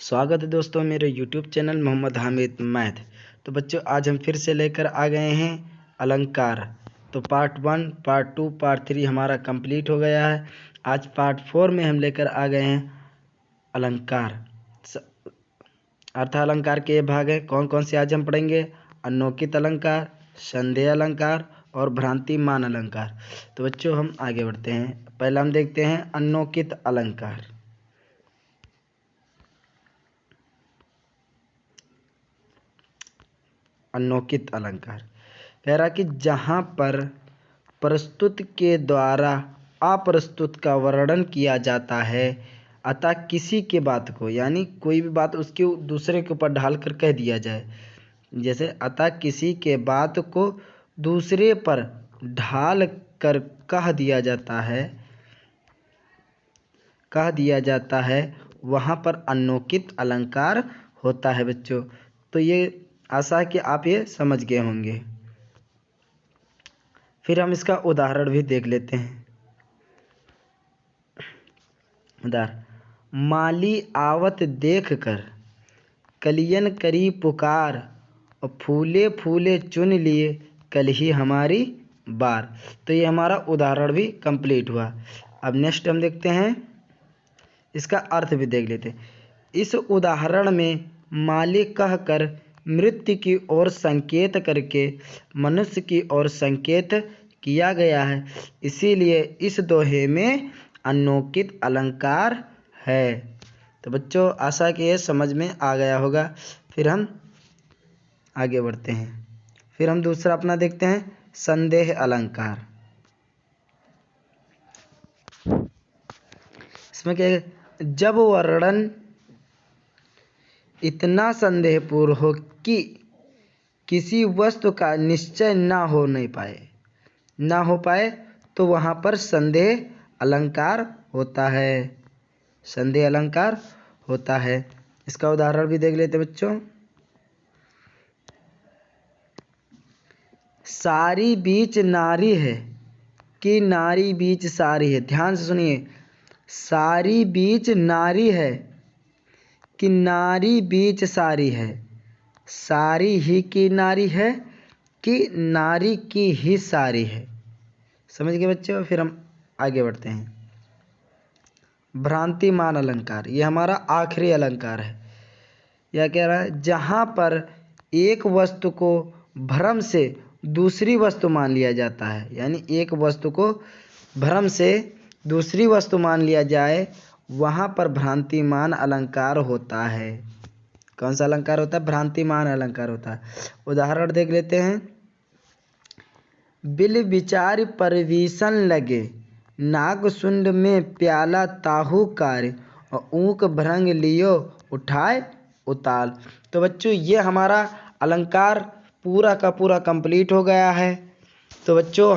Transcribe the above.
स्वागत है दोस्तों मेरे YouTube channel Mohammad Hamid math. तो बच्चों आज हम फिर से लेकर आ गए हैं अलंकार। तो पार्ट 1, पार्ट 2, पार्ट 3 हमारा कंप्लीट हो गया है। आज पार्ट 4 में हम लेकर आ गए हैं अलंकार। अर्थालंकार के ये भाग हैं। कौन कौन से आज हम पढ़ेंगे? अनौकित अलंकार, संदेह अलंकार और भ्रांतिमान अलंकार। तो बच्चों हम आगे बढ़ते हैं। पहला हम देखते हैं अनौकित अलंकार। अनौकित अलंकार कह रहा कि जहाँ पर प्रस्तुत के द्वारा अप्रस्तुत का वर्णन किया जाता है अतः किसी के बात को, यानी कोई भी बात उसके दूसरे के ऊपर ढाल कर कह दिया जाए। जैसे अतः किसी के बात को दूसरे पर ढाल कर कह दिया जाता है वहाँ पर अनौकित अलंकार होता है बच्चों। तो ये आशा है कि आप ये समझ गए होंगे। फिर हम इसका उदाहरण भी देख लेते हैं। उदाहरण, माली आवत देख कर कलियन करी पुकार और फूले फूले चुन लिए कल ही हमारी बार। तो ये हमारा उदाहरण भी कंप्लीट हुआ। अब नेक्स्ट हम देखते हैं, इसका अर्थ भी देख लेते हैं। इस उदाहरण में माली कहकर मृत्यु की ओर संकेत करके मनुष्य की ओर संकेत किया गया है, इसीलिए इस दोहे में अनौकित अलंकार है। तो बच्चों आशा कि ये समझ में आ गया होगा। फिर हम आगे बढ़ते हैं। फिर हम दूसरा अपना देखते हैं संदेह अलंकार। इसमें क्या है? जब वर्णन इतना संदेहपूर्ण हो कि किसी वस्तु का निश्चय ना हो पाए तो वहाँ पर संदेह अलंकार होता है। संदेह अलंकार होता है। इसका उदाहरण भी देख लेते बच्चों। सारी बीच नारी है कि नारी बीच सारी है। ध्यान से सुनिए, सारी बीच नारी है कि नारी बीच सारी है। सारी ही की नारी है कि नारी की ही सारी है। समझ गए बच्चों? फिर हम आगे बढ़ते हैं। भ्रांतिमान अलंकार, ये हमारा आखिरी अलंकार है। यह कह रहा है जहाँ पर एक वस्तु को भ्रम से दूसरी वस्तु मान लिया जाता है, यानी एक वस्तु को भ्रम से दूसरी वस्तु मान लिया जाए वहाँ पर भ्रांतिमान अलंकार होता है। कौन सा अलंकार होता है? भ्रांतिमान अलंकार होता है। उदाहरण देख लेते हैं। बिल विचार परवीसन लगे नागसुंड में प्याला ताहू कार्य और ऊक भृंग लियो उठाए उताल। तो बच्चों ये हमारा अलंकार पूरा का पूरा कंप्लीट हो गया है। तो बच्चों